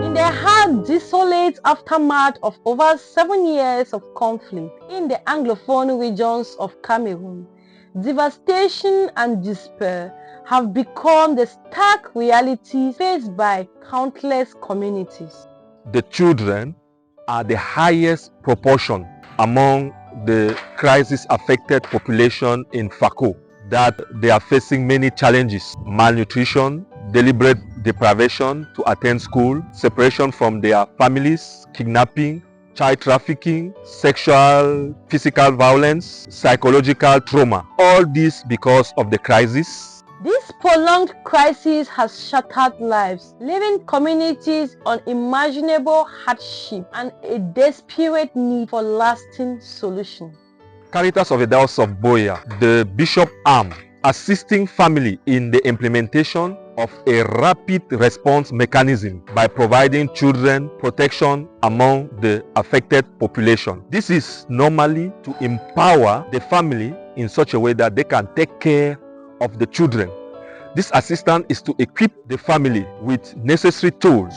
In the hard, desolate aftermath of over 7 years of conflict in the Anglophone regions of Cameroon, devastation and despair have become the stark reality faced by countless communities. The children are the highest proportion among the crisis-affected population in Fako, that they are facing many challenges: malnutrition, deliberate deprivation to attend school, separation from their families, kidnapping, child trafficking, sexual, physical violence, psychological trauma. All this because of the crisis. This prolonged crisis has shattered lives, leaving communities on unimaginable hardship and a desperate need for lasting solution. Caritas of the Diocese of Buea, the Bishop arm, assisting family in the implementation of a rapid response mechanism by providing children protection among the affected population. This is normally to empower the family in such a way that they can take care of the children. This assistance is to equip the family with necessary tools.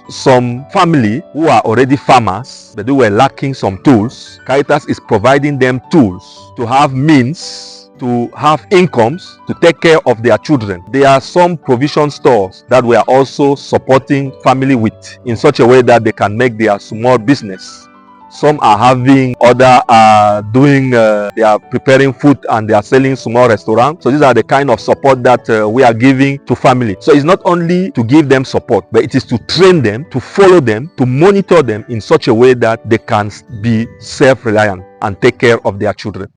Some family who are already farmers, but they were lacking some tools, Caritas is providing them tools to have means, to have incomes, to take care of their children. There are some provision stores that we are also supporting family with in such a way that they can make their small business. Some are having, other are doing, they are preparing food and they are selling small restaurants. So these are the kind of support that we are giving to family. So it's not only to give them support, but it is to train them, to follow them, to monitor them in such a way that they can be self-reliant and take care of their children.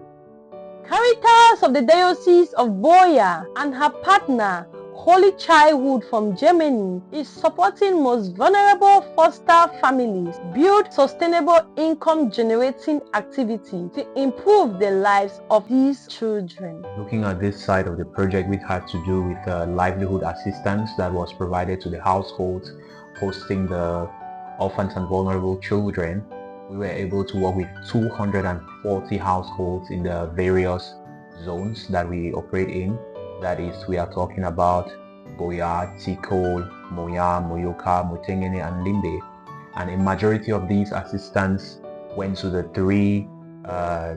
Caritas of the Diocese of Buea and her partner, Holy Childhood from Germany, is supporting most vulnerable foster families build sustainable income-generating activity to improve the lives of these children. Looking at this side of the project, which had to do with livelihood assistance that was provided to the households hosting the orphans and vulnerable children, we were able to work with 240 households in the various zones that we operate in. That is, we are talking about Buea, Tikol, Moya, Moyoka, Mutengene and Limbe. And a majority of these assistance went to the three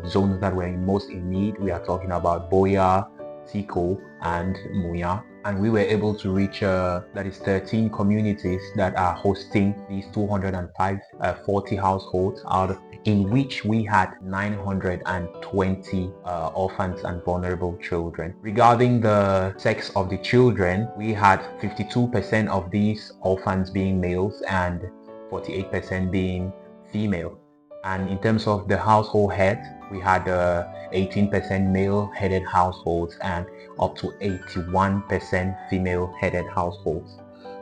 zones that were most in need. We are talking about Buea, Tikol and Moya. And we were able to reach, that is 13 communities that are hosting these 240 households, out of in which we had 920 orphans and vulnerable children. Regarding the sex of the children, we had 52% of these orphans being males and 48% being female. And in terms of the household head, we had 18% male-headed households and up to 81% female-headed households.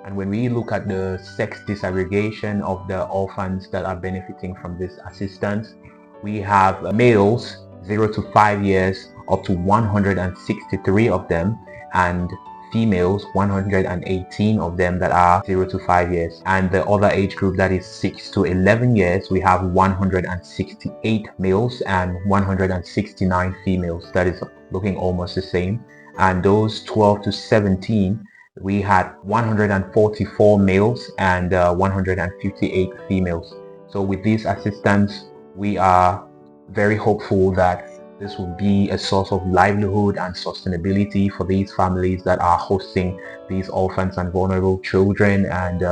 And when we look at the sex disaggregation of the orphans that are benefiting from this assistance, we have males 0 to 5 years, up to 163 of them, and females 118 of them that are 0 to 5 years. And the other age group, that is 6 to 11 years, we have 168 males and 169 females. That is looking almost the same. And those 12 to 17, we had 144 males and 158 females. So with this assistance, we are very hopeful that this will be a source of livelihood and sustainability for these families that are hosting these orphans and vulnerable children. And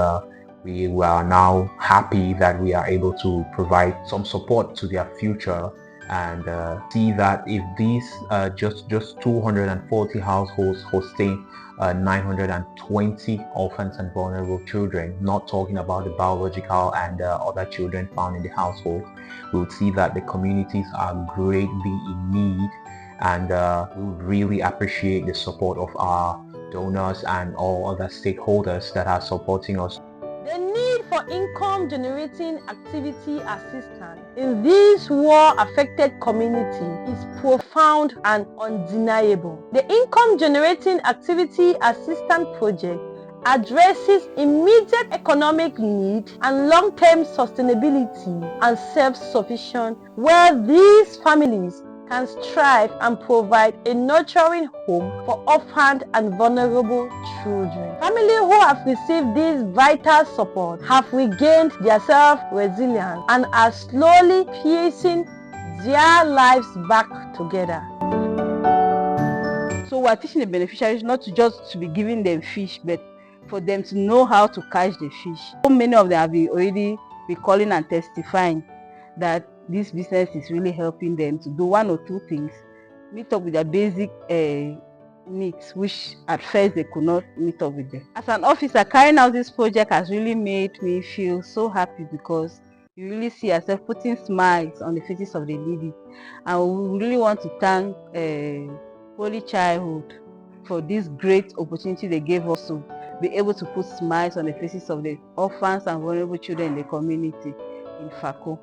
we are now happy that we are able to provide some support to their future, and see that if these just 240 households hosting 920 orphans and vulnerable children, not talking about the biological and other children found in the household, we'll see that the communities are greatly in need, and we would really appreciate the support of our donors and all other stakeholders that are supporting us. The need for income-generating activity assistance in this war-affected community is profound and undeniable. The income-generating activity assistance project addresses immediate economic need and long-term sustainability and self-sufficiency, where these families can strive and provide a nurturing home for orphaned and vulnerable children. Families who have received this vital support have regained their self-resilience and are slowly piecing their lives back together. So we are teaching the beneficiaries not to just to be giving them fish, but for them to know how to catch the fish. So many of them have already been calling and testifying that this business is really helping them to do one or two things. Meet up with their basic needs, which at first they could not meet up with them. As an officer, carrying out this project has really made me feel so happy, because you really see yourself putting smiles on the faces of the needy. And we really want to thank Holy Childhood for this great opportunity they gave us to be able to put smiles on the faces of the orphans and vulnerable children in the community in Fako.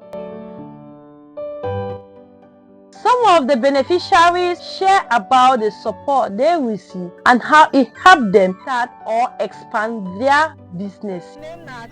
Some of the beneficiaries share about the support they receive and how it helped them start or expand their business.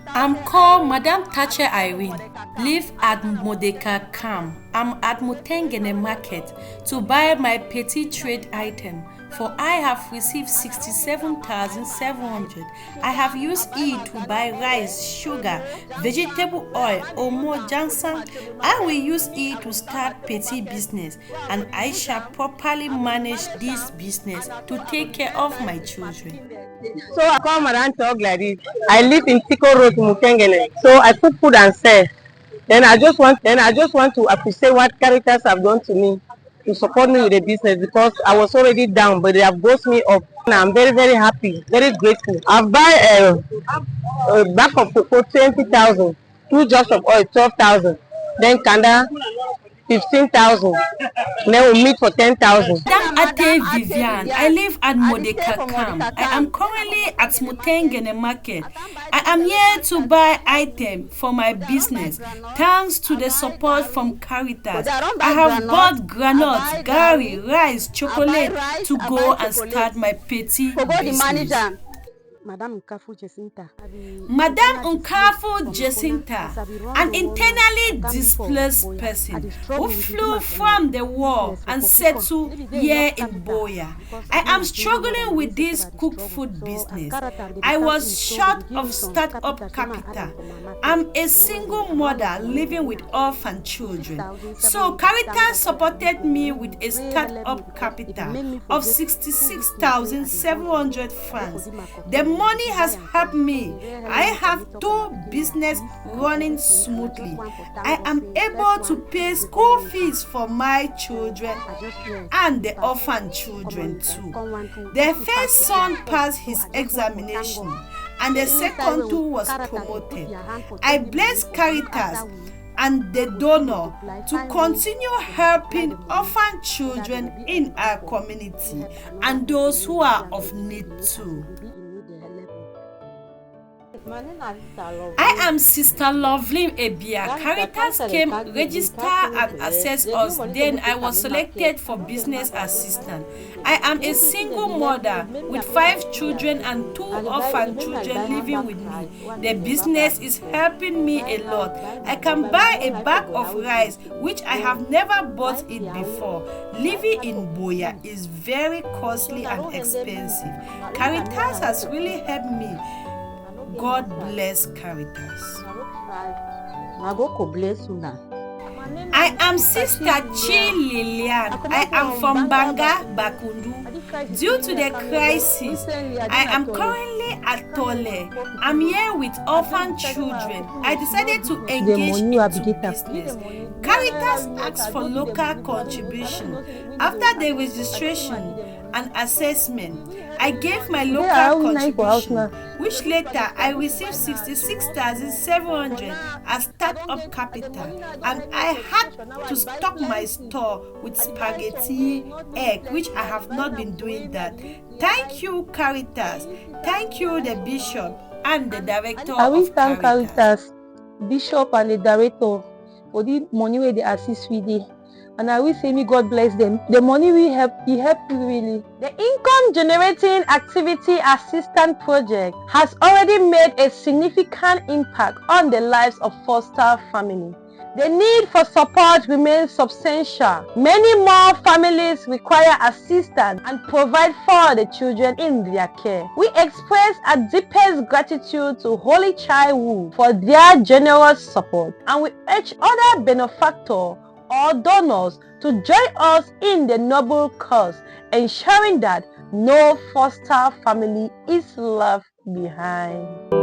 I'm called Madame Tache Irene, live at Modeka Cam. I'm at Mutengene Market to buy my petty trade item, for I have received 67,700. I have used it to buy rice, sugar, vegetable oil, omo, jansan. I will use it to start petty business, and I shall properly manage this business to take care of my children. So I call Madame talk like this. I live in Tiko Road, Mutengene. So I put food and sell. Then I just want to appreciate what Caritas have done to me to support me with the business, because I was already down, but they have boosted me up. And I'm very, very happy, very grateful. I've bought a bag of cocoa, 20,000, 2 jugs of oil, 12,000, then kanda, 15,000. Then we meet for 10,000. Ate Vivian, I live at Modeka Camp. I am currently at Mutengene Market. I am here to buy items for my business. Thanks to the support from Caritas, I have bought granules, gari, rice, chocolate to go and start my petty business. Madame Nkafu Jacinta, an internally displaced person who flew from the war and settled here in Buea. I am struggling with this cooked food business. I was short of startup capital. I'm a single mother living with orphan children. So Caritas supported me with a startup capital of 66,700 francs. The money has helped me. I have 2 businesses running smoothly. I am able to pay school fees for my children and the orphan children too. The first son passed his examination and the second two was promoted. I bless Caritas and the donor to continue helping orphan children in our community and those who are of need too. I am Sister Loveline Ebia. Caritas came, register and assess us. Then I was selected for business assistant. I am a single mother with 5 children and 2 orphan children living with me. The business is helping me a lot. I can buy a bag of rice, which I have never bought it before. Living in Buea is very costly and expensive. Caritas has really helped me. God bless Caritas. I am Sister Chi Lilian. I am from Banga, Bakundu. Due to the crisis, I am currently at Tole. I'm here with orphan children. I decided to engage into business. Caritas asked for local contribution. After the registration and assessment, I gave my local contribution, which later I received 66,700 as startup capital, and I had to stock my store with spaghetti, egg, which I have not been doing that. Thank you, Caritas. Thank you, the Bishop and the Director I will of thank Caritas. Caritas, Bishop and the Director for the money where they assist with it. And I will say, me God bless them. The money we help, he helped me really. The income generating activity assistant project has already made a significant impact on the lives of foster family. The need for support remains substantial. Many more families require assistance and provide for the children in their care. We express our deepest gratitude to Holy Childhood for their generous support, and we urge other benefactors or donors to join us in the noble cause, ensuring that no foster family is left behind.